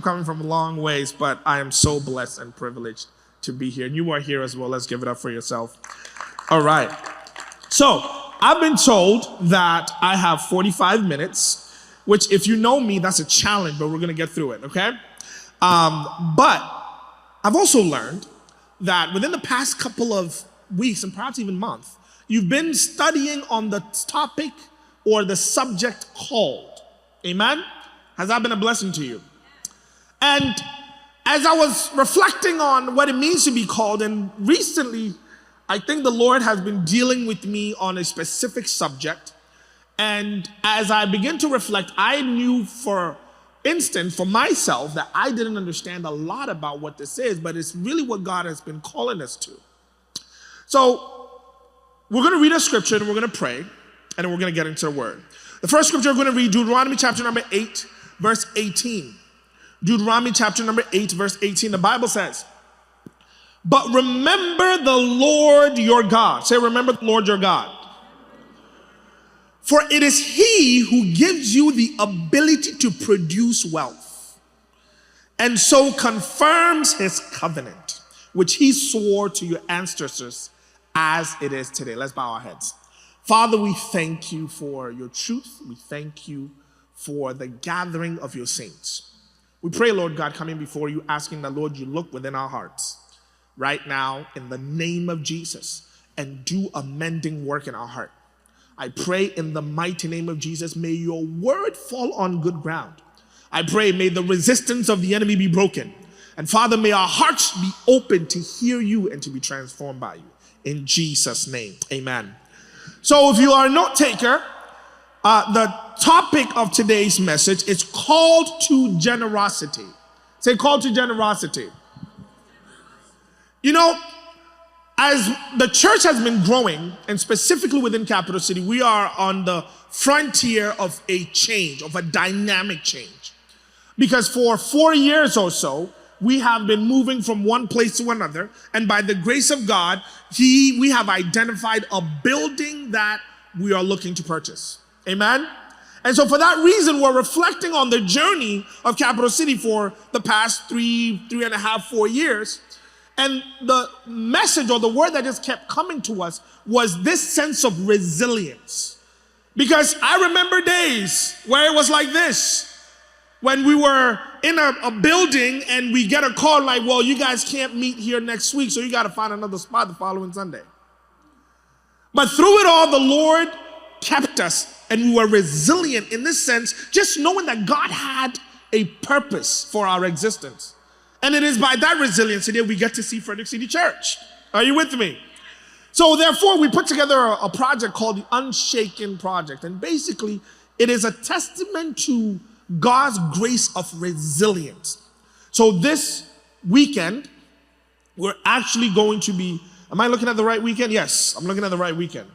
I'm coming from a long ways, but I am so blessed and privileged to be here. And you are here as well. Let's give it up for yourself. All right. So I've been told that I have 45 minutes, which if you know me, that's a challenge, but we're going to get through it, okay? But I've also learned that within the past couple of weeks and perhaps even month, you've been studying on the topic or the subject called. Amen? Has that been a blessing to you? And as I was reflecting on what it means to be called, and recently, I think the Lord has been dealing with me on a specific subject. And as I begin to reflect, I knew for instance, for myself, that I didn't understand a lot about what this is, but it's really what God has been calling us to. So we're going to read a scripture and we're going to pray, and then we're going to get into the word. The first scripture we're going to read, Deuteronomy chapter number 8, verse 18. Deuteronomy chapter number 8, verse 18. The Bible says, "But remember the Lord your God." Say, remember the Lord your God. "For it is he who gives you the ability to produce wealth, and so confirms his covenant, which he swore to your ancestors as it is today." Let's bow our heads. Father, we thank you for your truth. We thank you for the gathering of your saints. We pray, Lord God, coming before you, asking that, Lord, you look within our hearts right now in the name of Jesus and do a mending work in our heart. I pray in the mighty name of Jesus, may your word fall on good ground. I pray, may the resistance of the enemy be broken. And Father, may our hearts be open to hear you and to be transformed by you. In Jesus' name, amen. So if you are a note taker, the topic of today's message is called to generosity. Say, called to generosity. You know, as the church has been growing, and specifically within Capital City, we are on the frontier of a change, of a dynamic change. Because for 4 years or so, we have been moving from one place to another, and by the grace of God, we have identified a building that we are looking to purchase. Amen? And so for that reason, we're reflecting on the journey of Capital City for the past 3.5, 4 years. And the message or the word that just kept coming to us was this sense of resilience. Because I remember days where it was like this, when we were in a building and we get a call like, well, you guys can't meet here next week, so you got to find another spot the following Sunday. But through it all, the Lord kept us, and we were resilient in this sense, just knowing that God had a purpose for our existence. And it is by that resiliency that we get to see Frederickcitychurch. Are you with me? So therefore, we put together a project called the Unshaken Project. And basically, it is a testament to God's grace of resilience. So this weekend, we're actually going to be, am I looking at the right weekend? Yes, I'm looking at the right weekend.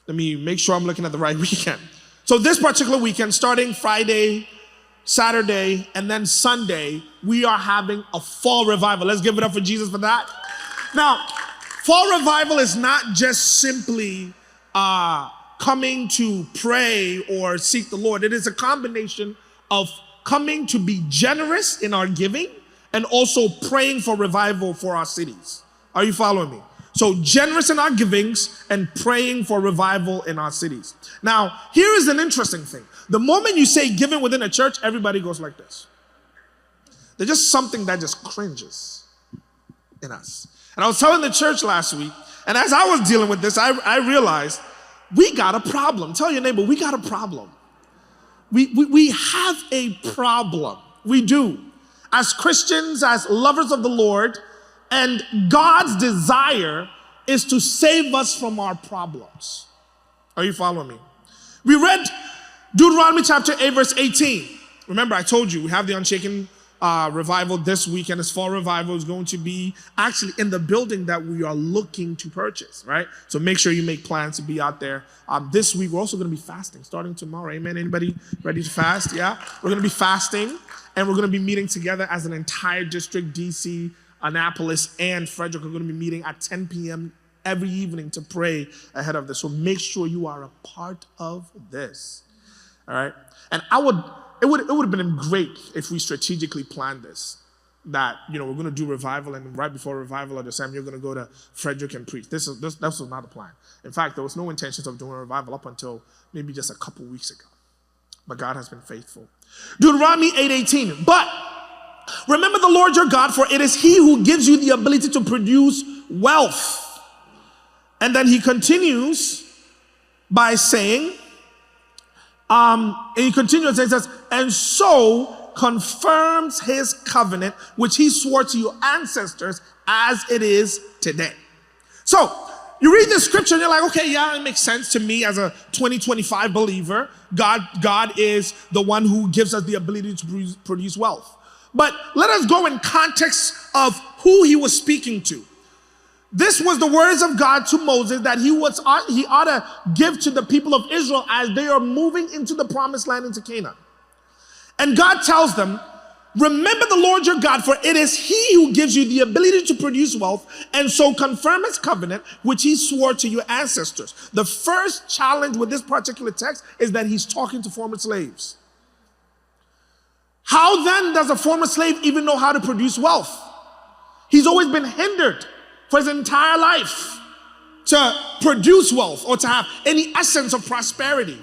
Let me make sure I'm looking at the right weekend. So this particular weekend, starting Friday, Saturday, and then Sunday, we are having a fall revival. Let's give it up for Jesus for that. Now, fall revival is not just simply coming to pray or seek the Lord. It is a combination of coming to be generous in our giving and also praying for revival for our cities. Are you following me? So generous in our givings and praying for revival in our cities. Now, here is an interesting thing. The moment you say giving within a church, everybody goes like this. There's just something that just cringes in us. And I was telling the church last week, and as I was dealing with this, I realized we got a problem. Tell your neighbor, we got a problem. We have a problem. We do. As Christians, as lovers of the Lord, and God's desire is to save us from our problems. Are you following me? We read Deuteronomy chapter 8, verse 18. Remember, I told you we have the Unshaken revival this weekend. This fall revival is going to be actually in the building that we are looking to purchase, right? So make sure you make plans to be out there. This week, we're also going to be fasting starting tomorrow. Amen. Anybody ready to fast? Yeah. We're going to be fasting, and we're going to be meeting together as an entire district, DC, Annapolis, and Frederick are going to be meeting at 10 p.m. every evening to pray ahead of this. So make sure you are a part of this. All right? And it would have been great if we strategically planned this. That, we're going to do revival, and right before revival at the same, you're going to go to Frederick and preach. This was not the plan. In fact, there was no intentions of doing a revival up until maybe just a couple weeks ago. But God has been faithful. Deuteronomy 8:18. But remember the Lord your God, for it is he who gives you the ability to produce wealth. And then he continues by saying, and says, and so confirms his covenant, which he swore to your ancestors as it is today. So, you read this scripture and you're like, okay, yeah, it makes sense to me as a 2025 believer. God is the one who gives us the ability to produce wealth. But let us go in context of who he was speaking to. This was the words of God to Moses that he ought to give to the people of Israel as they are moving into the promised land into Canaan. And God tells them, remember the Lord your God, for it is he who gives you the ability to produce wealth, and so confirm his covenant, which he swore to your ancestors. The first challenge with this particular text is that he's talking to former slaves. How then does a former slave even know how to produce wealth? He's always been hindered for his entire life to produce wealth or to have any essence of prosperity.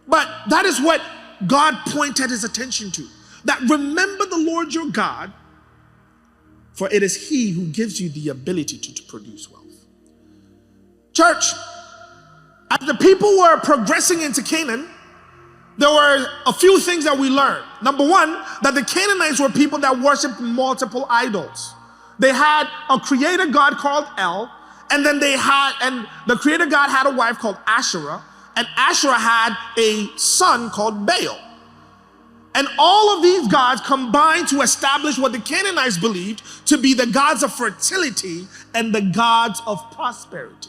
But that is what God pointed his attention to. That remember the Lord your God, for it is he who gives you the ability to produce wealth. Church, as the people were progressing into Canaan, there were a few things that we learned. Number one, that the Canaanites were people that worshiped multiple idols. They had a creator god called El, and then the creator god had a wife called Asherah, and Asherah had a son called Baal. And all of these gods combined to establish what the Canaanites believed to be the gods of fertility and the gods of prosperity.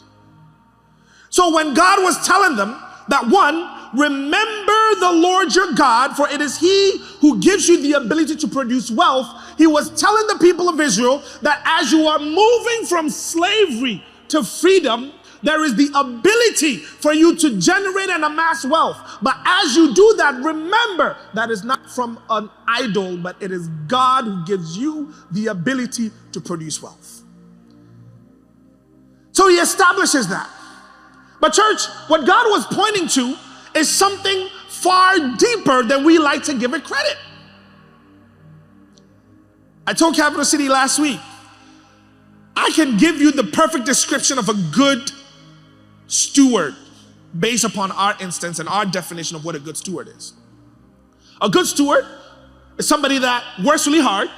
So when God was telling them that, one, remember the Lord your God, for it is he who gives you the ability to produce wealth, he was telling the people of Israel that as you are moving from slavery to freedom, there is the ability for you to generate and amass wealth. But as you do that, remember that is not from an idol, but it is God who gives you the ability to produce wealth. So he establishes that. But church, what God was pointing to is something far deeper than we like to give it credit. I told Capital City last week, I can give you the perfect description of a good steward based upon our instance and our definition of what a good steward is. A good steward is somebody that works really hard,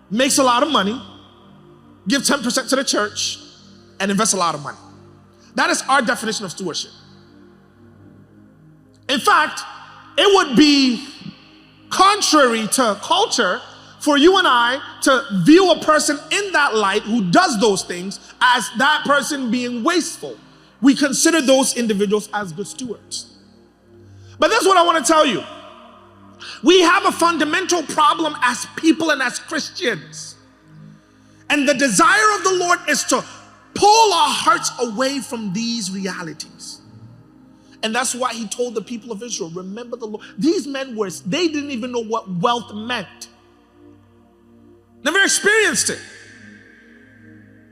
makes a lot of money, gives 10% to the church, and invests a lot of money. That is our definition of stewardship. In fact, it would be contrary to culture for you and I to view a person in that light who does those things as that person being wasteful. We consider those individuals as good stewards. But this is what I want to tell you. We have a fundamental problem as people and as Christians. And the desire of the Lord is to pull our hearts away from these realities. And that's why he told the people of Israel, remember the Lord. These men they didn't even know what wealth meant. Never experienced it.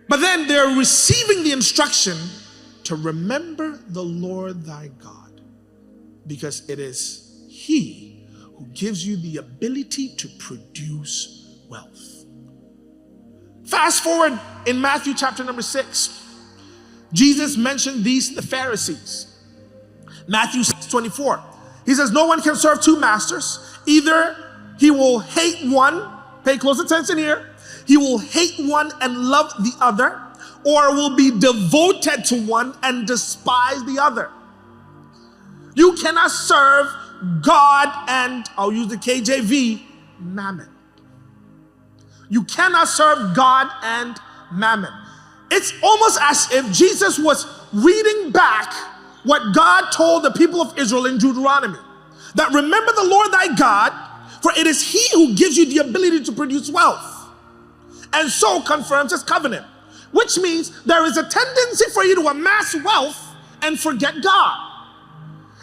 But then they're receiving the instruction to remember the Lord thy God, because it is he who gives you the ability to produce wealth. Fast forward in Matthew chapter number 6. Jesus mentioned these to the Pharisees. Matthew 6:24. He says, no one can serve two masters. Either he will hate one, pay close attention here, he will hate one and love the other, or will be devoted to one and despise the other. You cannot serve God and, I'll use the KJV, mammon. You cannot serve God and mammon. It's almost as if Jesus was reading back what God told the people of Israel in Deuteronomy. That remember the Lord thy God, for it is he who gives you the ability to produce wealth, and so confirms his covenant. Which means there is a tendency for you to amass wealth and forget God.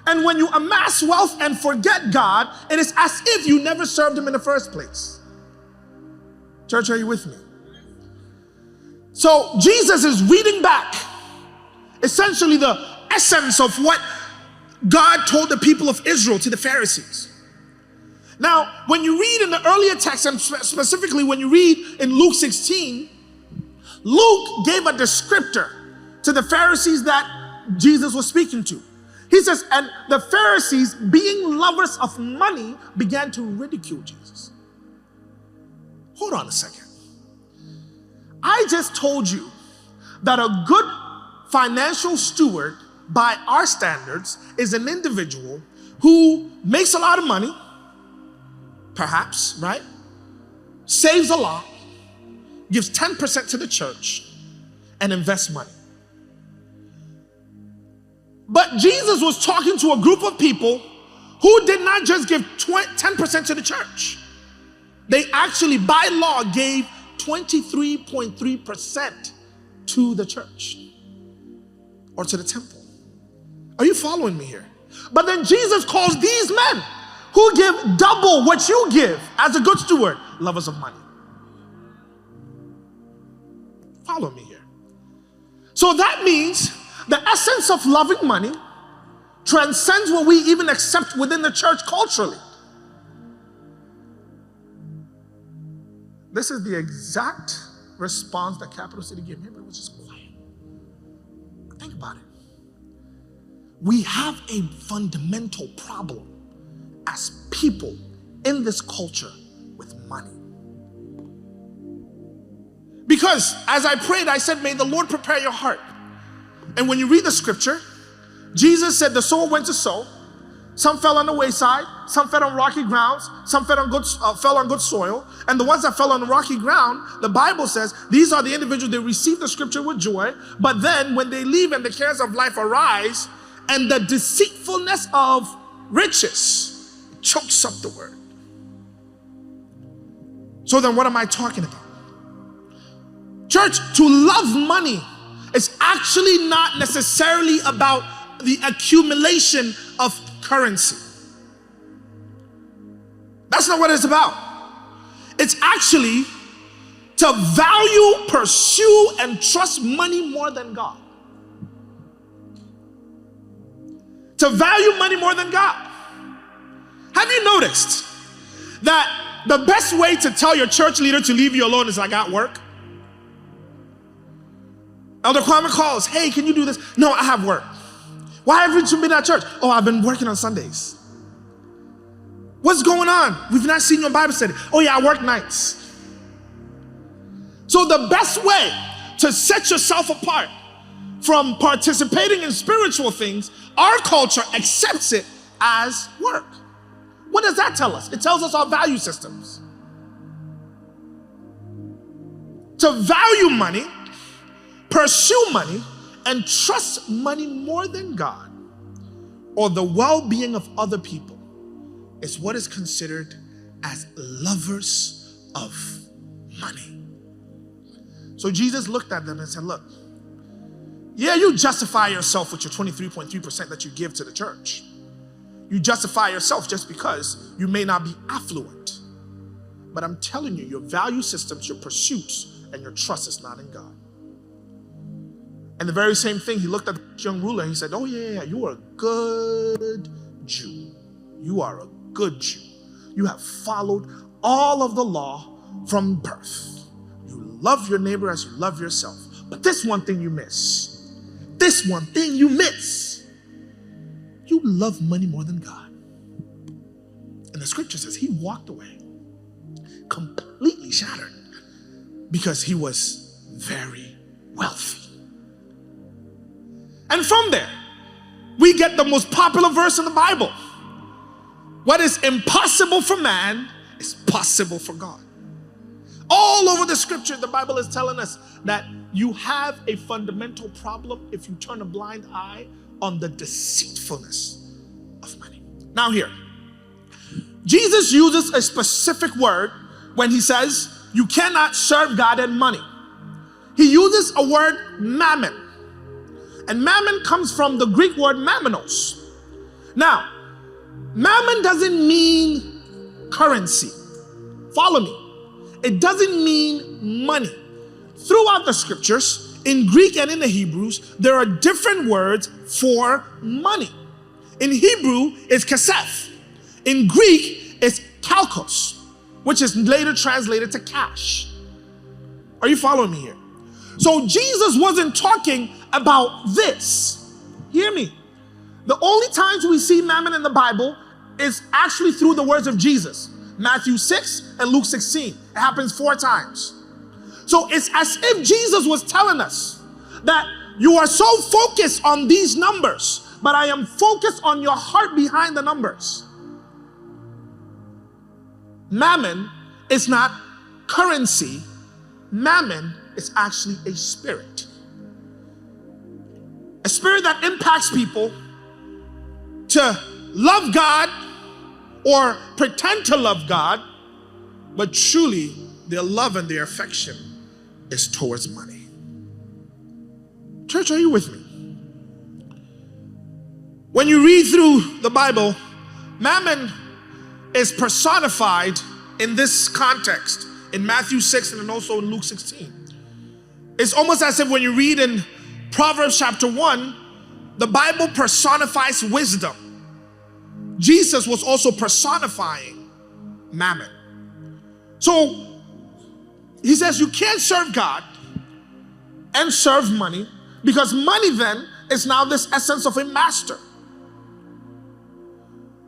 And when you amass wealth and forget God, it is as if you never served him in the first place. Church, are you with me? So Jesus is reading back essentially the essence of what God told the people of Israel to the Pharisees. Now, when you read in the earlier text, and specifically when you read in Luke 16, Luke gave a descriptor to the Pharisees that Jesus was speaking to. He says, and the Pharisees, being lovers of money, began to ridicule Jesus. Hold on a second. I just told you that a good financial steward, by our standards, is an individual who makes a lot of money, perhaps, right? Saves a lot, gives 10% to the church, and invests money. But Jesus was talking to a group of people who did not just give 10% to the church. They actually, by law, gave 23.3% to the church or to the temple. Are you following me here? But then Jesus calls these men who give double what you give as a good steward, lovers of money. Follow me here. So that means the essence of loving money transcends what we even accept within the church culturally. This is the exact response that Capital City gave me, but it was just quiet. Think about it. We have a fundamental problem as people in this culture with money. Because as I prayed, I said, may the Lord prepare your heart. And when you read the scripture, Jesus said the sower went to sow. Some fell on the wayside, some fell on rocky grounds, some fell on good soil. And the ones that fell on the rocky ground, the Bible says, these are the individuals that receive the scripture with joy. But then when they leave and the cares of life arise, and the deceitfulness of riches chokes up the word. So then what am I talking about? Church, to love money is actually not necessarily about the accumulation of currency. That's not what it's about. It's actually to value, pursue, and trust money more than God. To value money more than God. Have you noticed that the best way to tell your church leader to leave you alone is I got work? Elder Kwame calls, hey, can you do this? No, I have work. Why haven't you been at church? Oh, I've been working on Sundays. What's going on? We've not seen you in Bible study. Oh yeah, I work nights. So the best way to set yourself apart from participating in spiritual things, our culture accepts it as work. What does that tell us? It tells us our value systems. To value money, pursue money, and trust money more than God or the well-being of other people is what is considered as lovers of money. So Jesus looked at them and said, look, yeah, you justify yourself with your 23.3% that you give to the church. You justify yourself just because you may not be affluent. But I'm telling you, your value systems, your pursuits, and your trust is not in God. And the very same thing, he looked at the young ruler and he said, oh yeah, you are a good Jew. You are a good Jew. You have followed all of the law from birth. You love your neighbor as you love yourself. But this one thing you miss. This one thing you miss. You love money more than God. And the scripture says he walked away completely shattered because he was very wealthy. And from there, we get the most popular verse in the Bible. What is impossible for man is possible for God. All over the scripture, the Bible is telling us that you have a fundamental problem if you turn a blind eye on the deceitfulness of money. Now here, Jesus uses a specific word when he says you cannot serve God and money. He uses a word mammon. And mammon comes from the Greek word mammonos. Now, mammon doesn't mean currency. Follow me. It doesn't mean money. Throughout the scriptures, in Greek and in the Hebrews, there are different words for money. In Hebrew, it's kesef. In Greek, it's kalkos, which is later translated to cash. Are you following me here? So Jesus wasn't talking about this. Hear me. The only times we see mammon in the Bible is actually through the words of Jesus. Matthew 6 and Luke 16. It happens 4 times. So it's as if Jesus was telling us that you are so focused on these numbers, but I am focused on your heart behind the numbers. Mammon is not currency. Mammon is actually a spirit. A spirit that impacts people to love God or pretend to love God, but truly their love and their affection is towards money. Church, are you with me? When you read through the Bible, mammon is personified in this context in Matthew 6 and then also in Luke 16. It's almost as if when you read in Proverbs chapter 1, the Bible personifies wisdom. Jesus was also personifying mammon. So he says you can't serve God and serve money, because money then is now this essence of a master.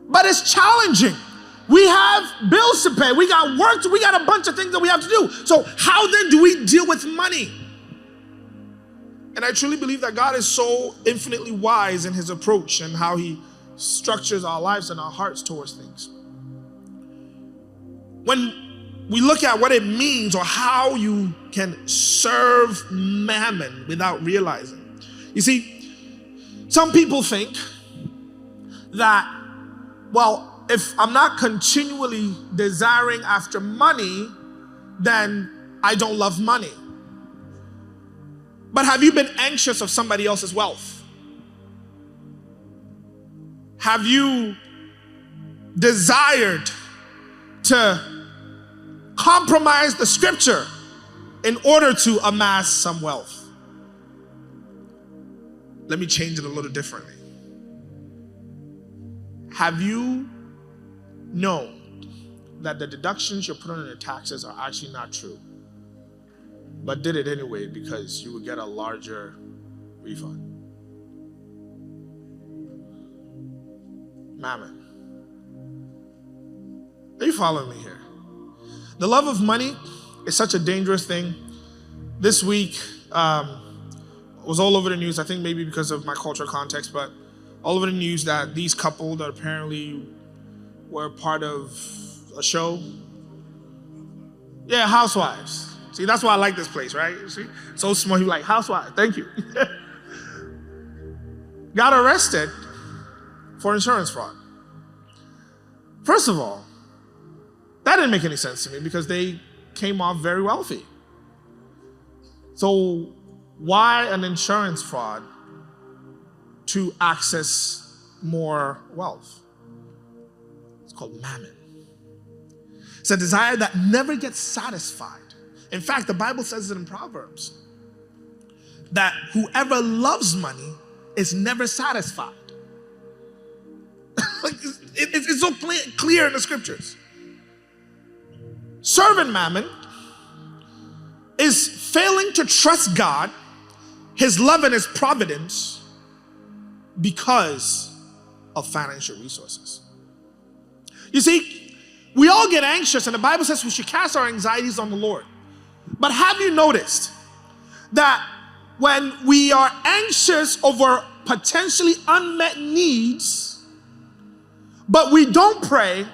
But it's challenging. We have bills to pay. We got work to, we got a bunch of things that we have to do. So how then do we deal with money? And I truly believe that God is so infinitely wise in his approach and how he structures our lives and our hearts towards things. When we look at what it means or how you can serve mammon without realizing. You see, some people think that, well, if I'm not continually desiring after money, then I don't love money. But have you been anxious of somebody else's wealth? Have you desired to compromise the scripture in order to amass some wealth? Let me change it a little differently. Have you known that the deductions you're putting on your taxes are actually not true, but did it anyway because you would get a larger refund? Mammon. Are you following me here? The love of money is such a dangerous thing. This week was all over the news, I think maybe because of my cultural context, but all over the news that these couple that apparently were part of a show. Yeah, Housewives. See, that's why I like this place, right? See, so small, you're like, Housewives, thank you. Got arrested for insurance fraud. First of all, that didn't make any sense to me because they came off very wealthy. So why an insurance fraud to access more wealth? It's called mammon. It's a desire that never gets satisfied. In fact, the Bible says it in Proverbs that whoever loves money is never satisfied. Like it's so clear in the scriptures. Serving mammon is failing to trust God, his love and his providence because of financial resources. You see, we all get anxious, and the Bible says we should cast our anxieties on the Lord. But have you noticed that when we are anxious over potentially unmet needs, but we don't pray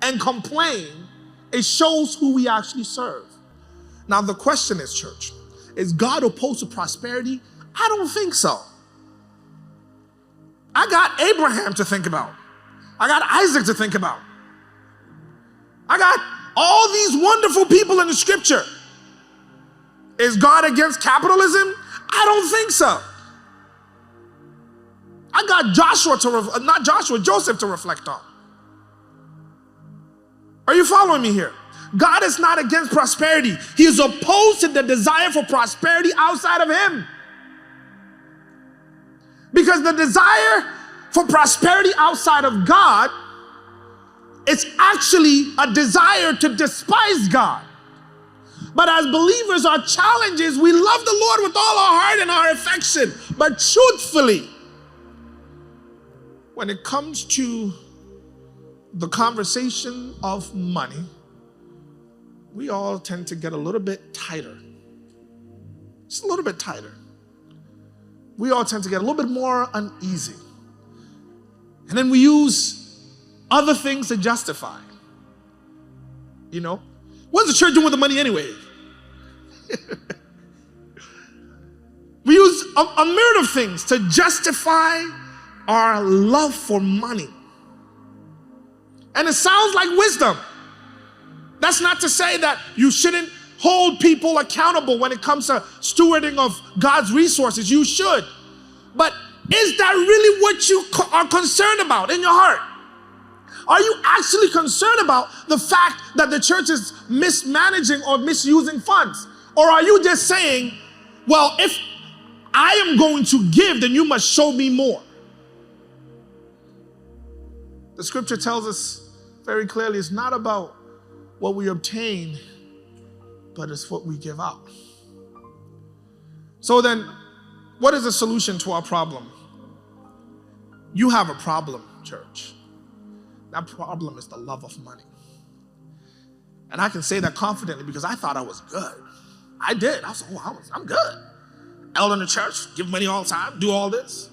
and complain, it shows who we actually serve? Now the question is, church, is God opposed to prosperity? I don't think so. I got Abraham to think about. I got Isaac to think about. I got all these wonderful people in the scripture. Is God against capitalism? I don't think so. I I got Joseph to reflect on. Are you following me here? God is not against prosperity. He is opposed to the desire for prosperity outside of him. Because the desire for prosperity outside of God is actually a desire to despise God. But as believers, our challenge is we love the Lord with all our heart and our affection. But truthfully, when it comes to the conversation of money, we all tend to get a little bit tighter. Just a little bit tighter. We all tend to get a little bit more uneasy. And then we use other things to justify. You know? What's the church doing with the money anyway? We use a myriad of things to justify our love for money. And it sounds like wisdom. That's not to say that you shouldn't hold people accountable when it comes to stewarding of God's resources. You should. But is that really what you are concerned about in your heart? Are you actually concerned about the fact that the church is mismanaging or misusing funds? Or are you just saying, well, if I am going to give, then you must show me more? The scripture tells us very clearly it's not about what we obtain, but it's what we give out. So then, what is the solution to our problem? You have a problem, church. That problem is the love of money. And I can say that confidently because I thought I was good. I did. I was like, I'm good. Elder in the church, give money all the time, do all this.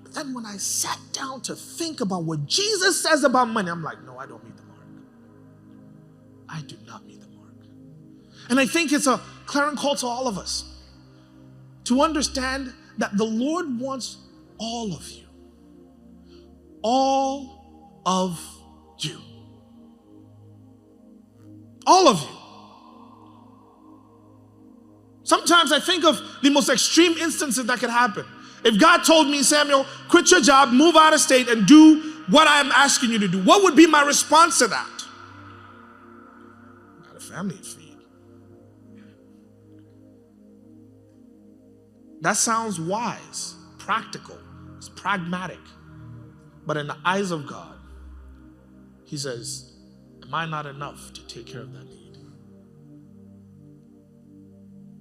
But then when I sat down to think about what Jesus says about money, I'm like, no, I don't meet the mark. I do not meet the mark. And I think it's a clarion call to all of us to understand that the Lord wants all of you. All of you. All of you. Sometimes I think of the most extreme instances that could happen. If God told me, Samuel, quit your job, move out of state, and do what I am asking you to do, what would be my response to that? I got a family to feed. That sounds wise, practical, it's pragmatic. But in the eyes of God, he says, am I not enough to take care of that need?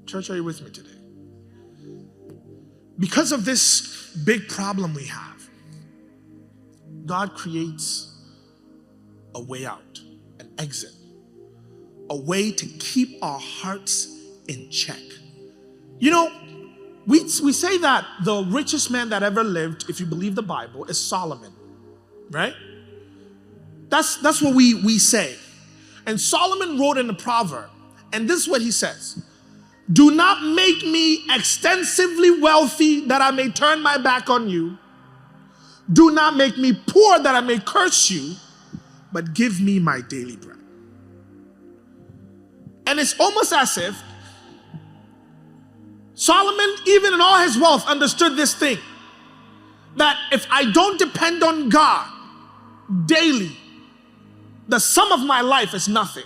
Church, are you with me today? Because of this big problem we have, God creates a way out, an exit, a way to keep our hearts in check. You know, we say that the richest man that ever lived, if you believe the Bible, is Solomon, right? That's what we say. And Solomon wrote in the proverb, and this is what he says: do not make me extensively wealthy that I may turn my back on you. Do not make me poor that I may curse you, but give me my daily bread. And it's almost as if Solomon, even in all his wealth, understood this thing, that if I don't depend on God daily, the sum of my life is nothing.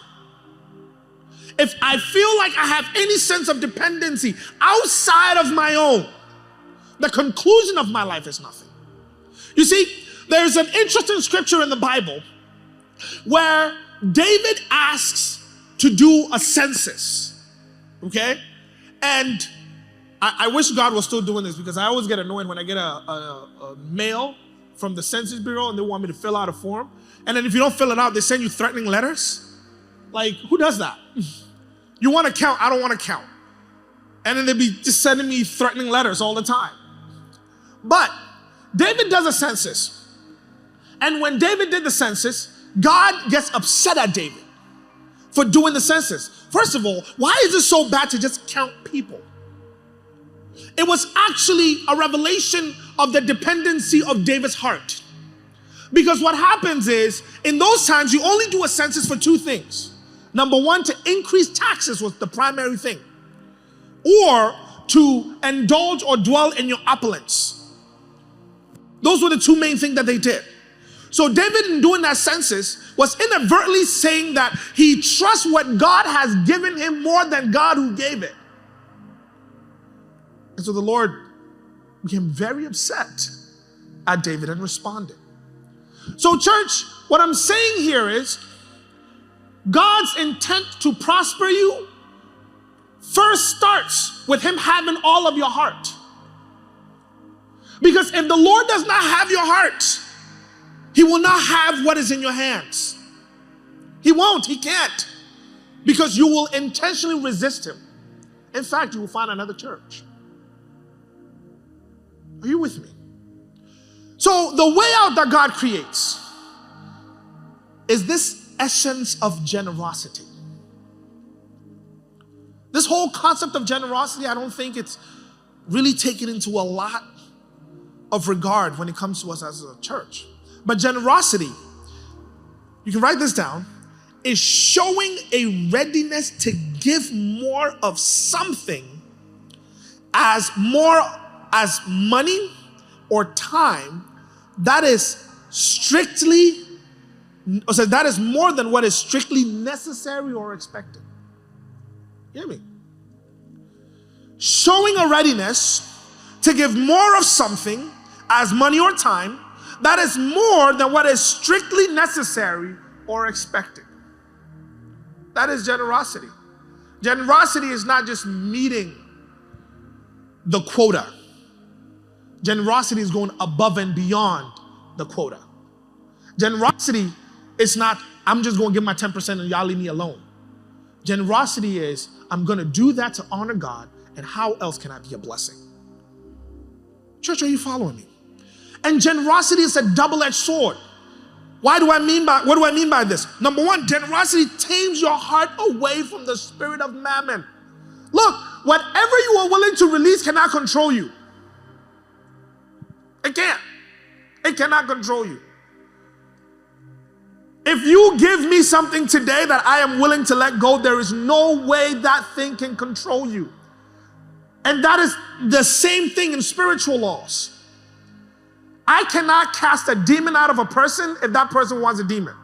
If I feel like I have any sense of dependency outside of my own, the conclusion of my life is nothing. You see, there's an interesting scripture in the Bible where David asks to do a census, okay? And I wish God was still doing this, because I always get annoyed when I get a mail from the Census Bureau and they want me to fill out a form. And then if you don't fill it out, they send you threatening letters. Like, who does that? You want to count, I don't want to count. And then they'd be just sending me threatening letters all the time. But David does a census. And when David did the census, God gets upset at David for doing the census. First of all, why is it so bad to just count people? It was actually a revelation of the dependency of David's heart. Because what happens is, in those times, you only do a census for two things. Number one, to increase taxes was the primary thing, or to indulge or dwell in your opulence. Those were the two main things that they did. So David, in doing that census, was inadvertently saying that he trusts what God has given him more than God who gave it. And so the Lord became very upset at David and responded. So church, what I'm saying here is God's intent to prosper you first starts with him having all of your heart. Because if the Lord does not have your heart, he will not have what is in your hands. He won't, he can't. Because you will intentionally resist him. In fact, you will find another church. Are you with me? So the way out that God creates is this essence of generosity. This whole concept of generosity, I don't think it's really taken into a lot of regard when it comes to us as a church. But generosity, you can write this down, is showing a readiness to give more of something as money or time that is more than what is strictly necessary or expected. Hear me? Showing a readiness to give more of something as money or time that is more than what is strictly necessary or expected. That is generosity. Generosity is not just meeting the quota. Generosity is going above and beyond the quota. Generosity is not, I'm just going to give my 10% and y'all leave me alone. Generosity is, I'm going to do that to honor God, and how else can I be a blessing? Church, are you following me? And generosity is a double-edged sword. What do I mean by this? Number one, generosity tames your heart away from the spirit of mammon. Look, whatever you are willing to release cannot control you. It can't. It cannot control you. If you give me something today that I am willing to let go, there is no way that thing can control you. And that is the same thing in spiritual laws. I cannot cast a demon out of a person if that person wants a demon.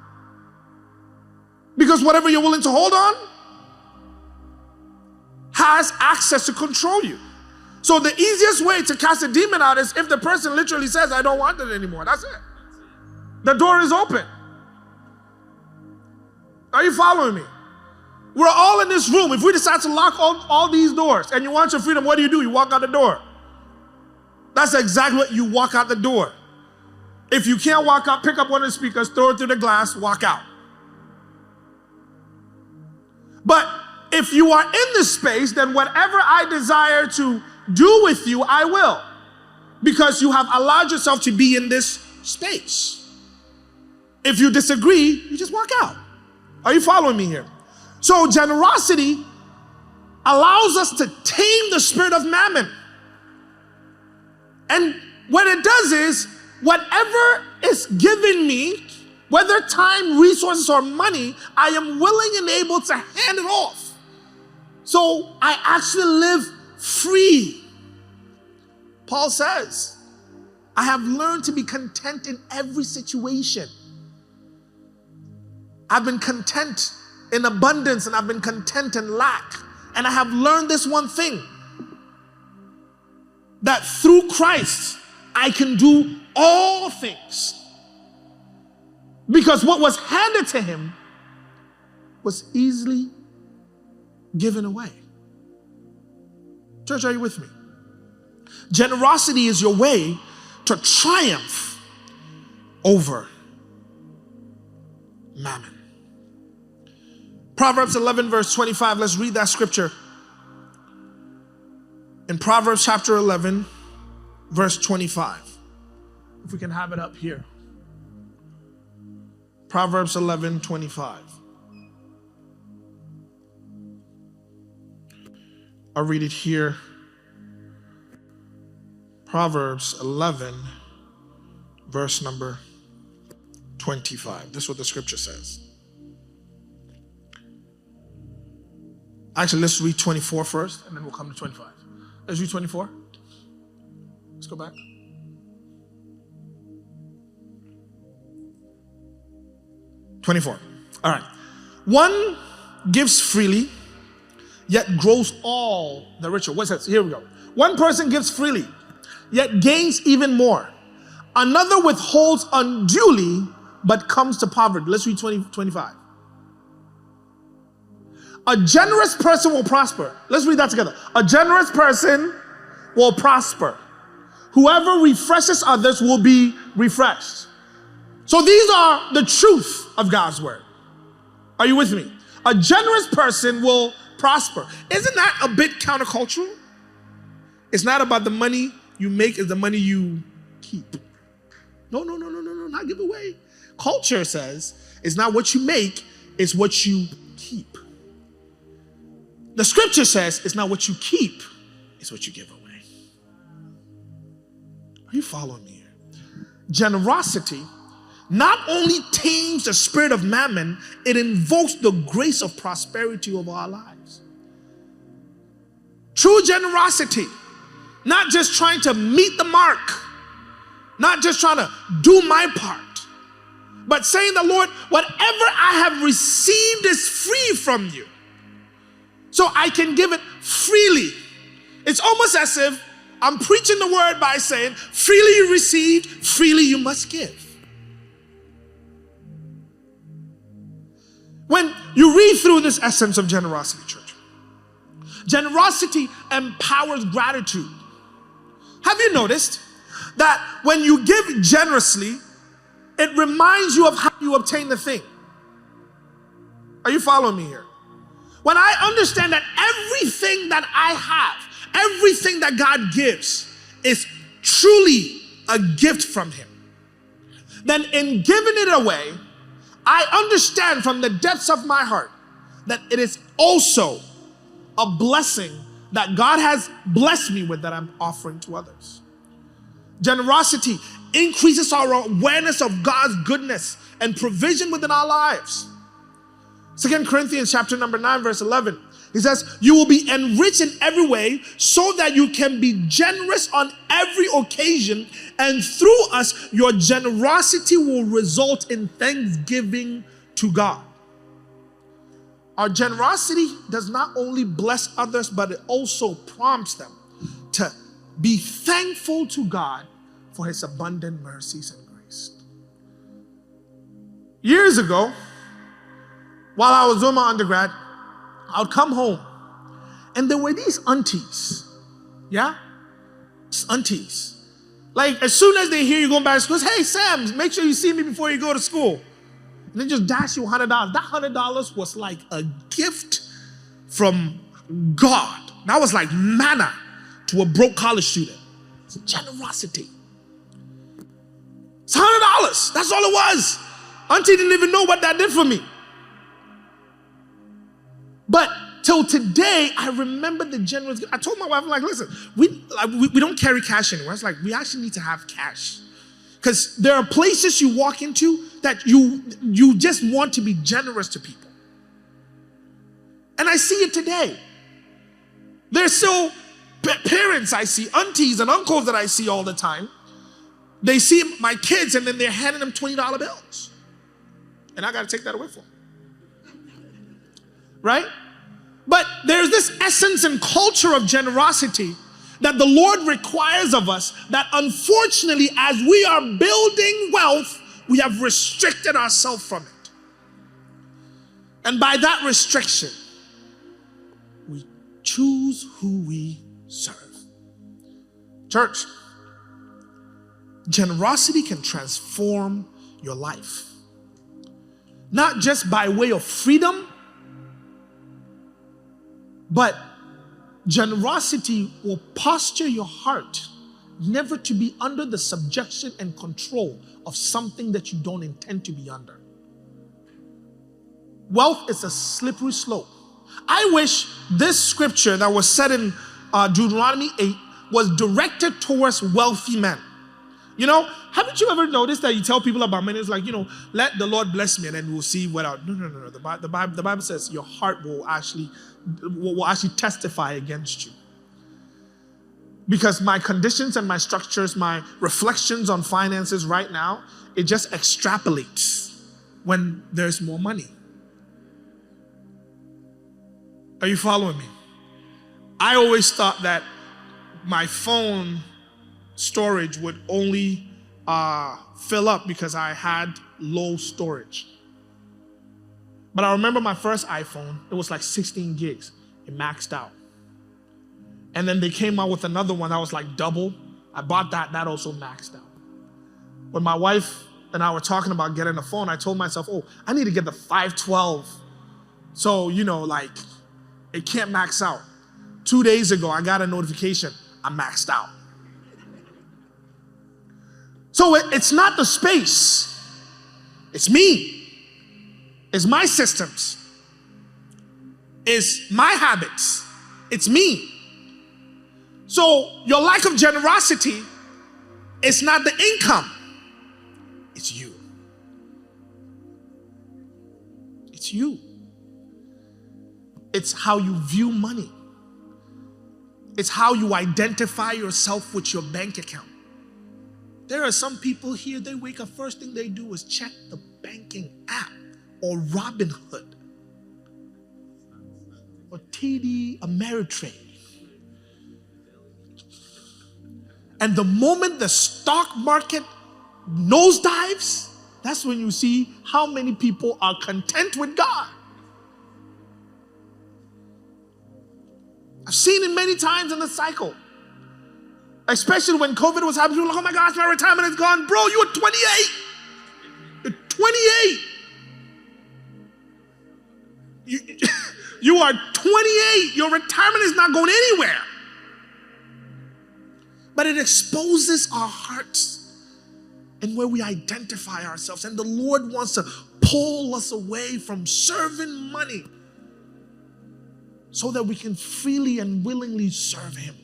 Because whatever you're willing to hold on has access to control you. So the easiest way to cast a demon out is if the person literally says, I don't want it anymore. That's it. The door is open. Are you following me? We're all in this room. If we decide to lock all these doors and you want your freedom, what do? You walk out the door. That's exactly what you walk out the door. If you can't walk out, pick up one of the speakers, throw it through the glass, walk out. But if you are in this space, then whatever I desire to do with you, I will. Because you have allowed yourself to be in this space. If you disagree, you just walk out. Are you following me here? So generosity allows us to tame the spirit of mammon. And what it does is, whatever is given me, whether time, resources, or money, I am willing and able to hand it off. So I actually live free. Paul says, I have learned to be content in every situation. I've been content in abundance, and I've been content in lack. And I have learned this one thing, that through Christ, I can do all things. Because what was handed to him was easily given away. Church, are you with me? Generosity is your way to triumph over mammon. Proverbs 11 verse 25, let's read that scripture. In Proverbs chapter 11 verse 25. If we can have it up here. Proverbs 11:25. I'll read it here. Proverbs 11 verse number 25. This is what the scripture says. Actually, let's read 24 first, and then we'll come to 25. Let's read 24. Let's go back. 24. All right. One gives freely, yet grows all the richer. What says? Here we go. One person gives freely, yet gains even more. Another withholds unduly, but comes to poverty. Let's read 25. A generous person will prosper. Let's read that together. A generous person will prosper. Whoever refreshes others will be refreshed. So these are the truth of God's word. Are you with me? A generous person will prosper. Isn't that a bit countercultural? It's not about the money you make, it's the money you keep. No, not give away. Culture says it's not what you make, it's what you keep. The scripture says it's not what you keep, it's what you give away. Are you following me here? Generosity not only tames the spirit of mammon, it invokes the grace of prosperity over our lives. True generosity, not just trying to meet the mark, not just trying to do my part, but saying the Lord, whatever I have received is free from you, so I can give it freely. It's almost as if I'm preaching the word by saying, freely you received, freely you must give. When you read through this essence of generosity, church, generosity empowers gratitude. Have you noticed that when you give generously, it reminds you of how you obtained the thing? Are you following me here? When I understand that everything that I have, everything that God gives is truly a gift from Him, then in giving it away, I understand from the depths of my heart that it is also a blessing that God has blessed me with that I'm offering to others. Generosity increases our awareness of God's goodness and provision within our lives. 2 Corinthians chapter number 9, verse 11. He says, you will be enriched in every way so that you can be generous on every occasion, and through us, your generosity will result in thanksgiving to God. Our generosity does not only bless others, but it also prompts them to be thankful to God for His abundant mercies and grace. Years ago, while I was doing my undergrad, I would come home and there were these aunties. Yeah? Aunties. Like as soon as they hear you going back to school, hey Sam, make sure you see me before you go to school. And they just dash you $100. That $100 was like a gift from God. That was like manna to a broke college student. It's generosity. It's $100. That's all it was. Auntie didn't even know what that did for me. But till today, I remember the generous. I told my wife, I'm like, listen, we don't carry cash anymore. It's like, we actually need to have cash. Because there are places you walk into that you just want to be generous to people. And I see it today. There's still parents I see, aunties and uncles that I see all the time. They see my kids and then they're handing them $20 bills. And I got to take that away from them. Right? But there's this essence and culture of generosity that the Lord requires of us that unfortunately, as we are building wealth, we have restricted ourselves from it. And by that restriction, we choose who we serve. Church, generosity can transform your life. Not just by way of freedom, but generosity will posture your heart never to be under the subjection and control of something that you don't intend to be under. Wealth is a slippery slope. I wish this scripture that was said in Deuteronomy 8 was directed towards wealthy men. You know, haven't you ever noticed that you tell people about money? It's like, you know, let the Lord bless me and then we'll see what out. No. The Bible says your heart will actually testify against you. Because my conditions and my structures, my reflections on finances right now, it just extrapolates. when there's more money. Are you following me? I always thought that my phone storage would only fill up because I had low storage. But I remember my first iPhone, it was like 16 gigs. It maxed out. And then they came out with another one that was like double. I bought that also maxed out. When my wife and I were talking about getting a phone, I told myself, oh, I need to get the 512. So, like, it can't max out. 2 days ago, I got a notification, I'm maxed out. So it's not the space. It's me. It's my systems. It's my habits. It's me. So your lack of generosity is not the income. It's you. It's you. It's how you view money. It's how you identify yourself with your bank account. There are some people here, they wake up, first thing they do is check the banking app or Robinhood or TD Ameritrade. And the moment the stock market nosedives, that's when you see how many people are content with God. I've seen it many times in the cycle. Especially when COVID was happening, people were like, oh my gosh, my retirement is gone. Bro, you were 28. You're 28. You are 28. Your retirement is not going anywhere. But it exposes our hearts and where we identify ourselves. And the Lord wants to pull us away from serving money so that we can freely and willingly serve Him.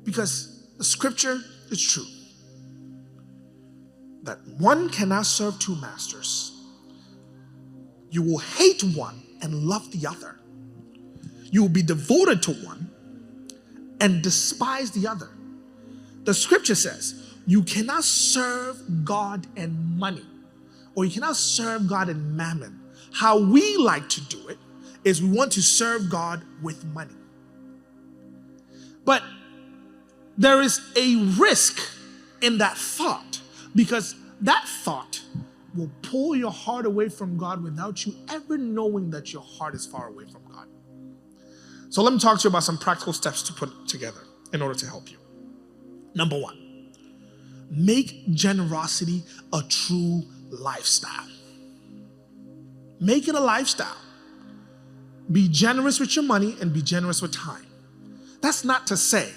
Because the scripture is true. That one cannot serve two masters. You will hate one and love the other. You will be devoted to one and despise the other. The scripture says you cannot serve God and money, or you cannot serve God and mammon. How we like to do it is we want to serve God with money. But there is a risk in that thought, because that thought will pull your heart away from God without you ever knowing that your heart is far away from God. So let me talk to you about some practical steps to put together in order to help you. Number one, make generosity a true lifestyle. Make it a lifestyle. Be generous with your money and be generous with time. That's not to say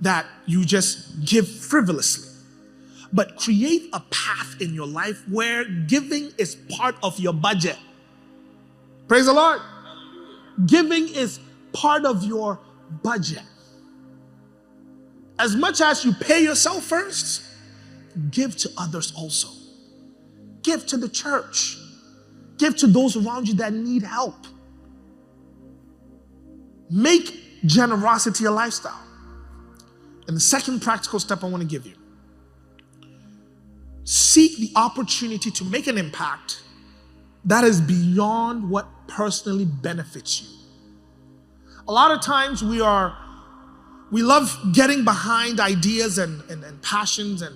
that you just give frivolously, but create a path in your life where giving is part of your budget. Praise the Lord. Giving is part of your budget. As much as you pay yourself first, give to others also. Give to the church. Give to those around you that need help. Make generosity a lifestyle. And the second practical step I want to give you, seek the opportunity to make an impact that is beyond what personally benefits you. A lot of times we love getting behind ideas and passions and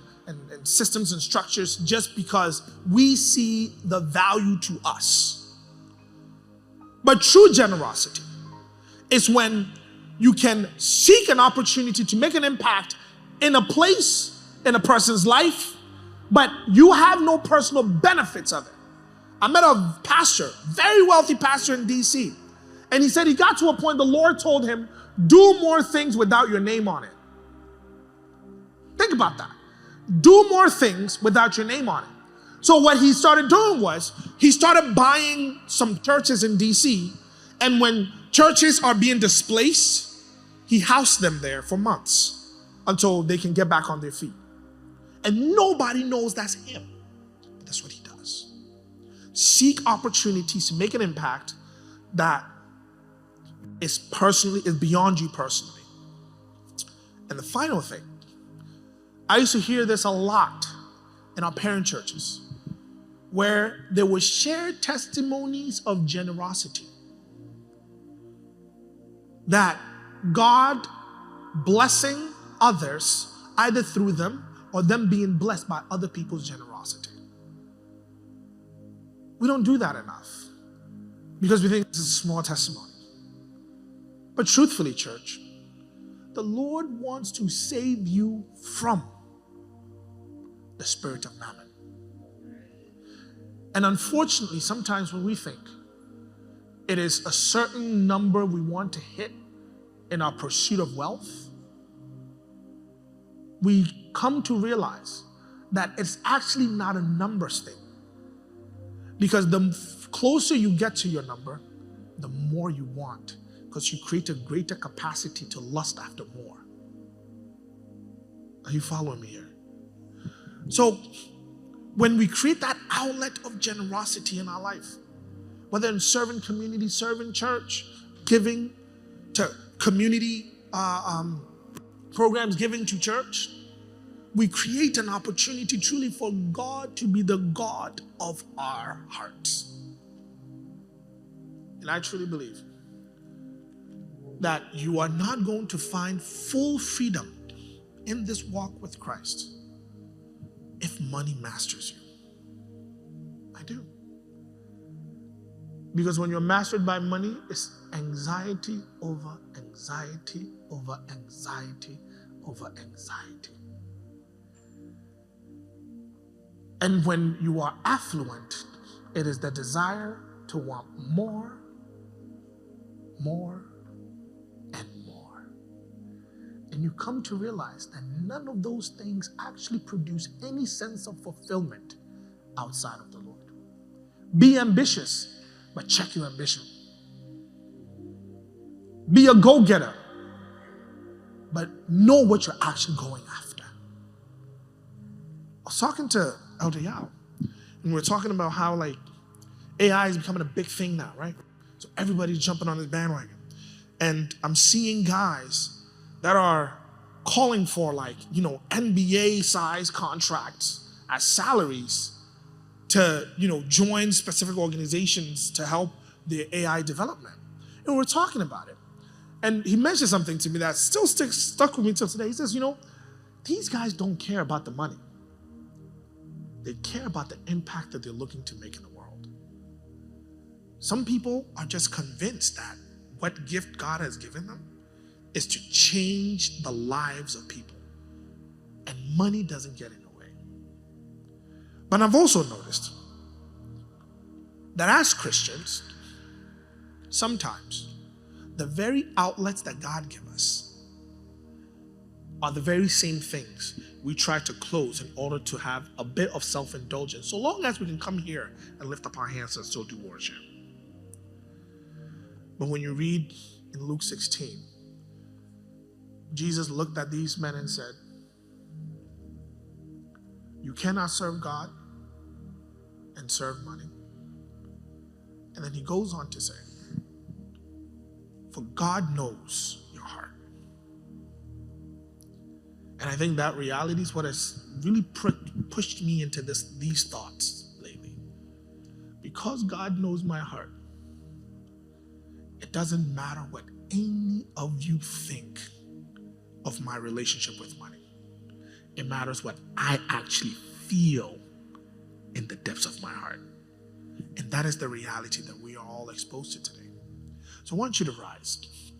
systems and structures just because we see the value to us. But true generosity is when you can seek an opportunity to make an impact in a place, in a person's life, but you have no personal benefits of it. I met a pastor, very wealthy pastor in DC, and he said he got to a point the Lord told him, do more things without your name on it. Think about that. Do more things without your name on it. So what he started doing was, he started buying some churches in DC, and when churches are being displaced, he housed them there for months until they can get back on their feet. And nobody knows that's him. But that's what he does. Seek opportunities to make an impact that is beyond you personally. And the final thing, I used to hear this a lot in our parent churches. where they will share testimonies of generosity. That God blessing others either through them or them being blessed by other people's generosity. We don't do that enough because we think this is a small testimony. But truthfully, church, the Lord wants to save you from the spirit of mammon. And unfortunately, sometimes when we think it is a certain number we want to hit in our pursuit of wealth, we come to realize that it's actually not a numbers thing. Because the closer you get to your number, the more you want, because you create a greater capacity to lust after more. Are you following me here? So when we create that outlet of generosity in our life, whether in serving community, serving church, giving to community programs, giving to church, we create an opportunity truly for God to be the God of our hearts. And I truly believe that you are not going to find full freedom in this walk with Christ if money masters you. I do. Because when you're mastered by money, it's anxiety over anxiety over anxiety over anxiety. And when you are affluent, it is the desire to want more, more, and more. And you come to realize that none of those things actually produce any sense of fulfillment outside of the Lord. Be ambitious, but check your ambition. Be a go-getter, but know what you're actually going after. I was talking to Elder Yao, and we're talking about how AI is becoming a big thing now, right? So everybody's jumping on this bandwagon. And I'm seeing guys that are calling for NBA-size contracts as salaries to, join specific organizations to help the AI development. And we're talking about it. And he mentioned something to me that still stuck with me till today. He says, these guys don't care about the money. They care about the impact that they're looking to make in the world. Some people are just convinced that what gift God has given them is to change the lives of people. And money doesn't get in the way. But I've also noticed that as Christians, sometimes the very outlets that God gives us are the very same things we try to close in order to have a bit of self-indulgence, so long as we can come here and lift up our hands and still do worship. But when you read in Luke 16, Jesus looked at these men and said, you cannot serve God and serve money. And then he goes on to say, for God knows your heart. And I think that reality is what has really pushed me into these thoughts lately. Because God knows my heart, it doesn't matter what any of you think of my relationship with money. It matters what I actually feel in the depths of my heart. And that is the reality that we are all exposed to today. So I want you to rise.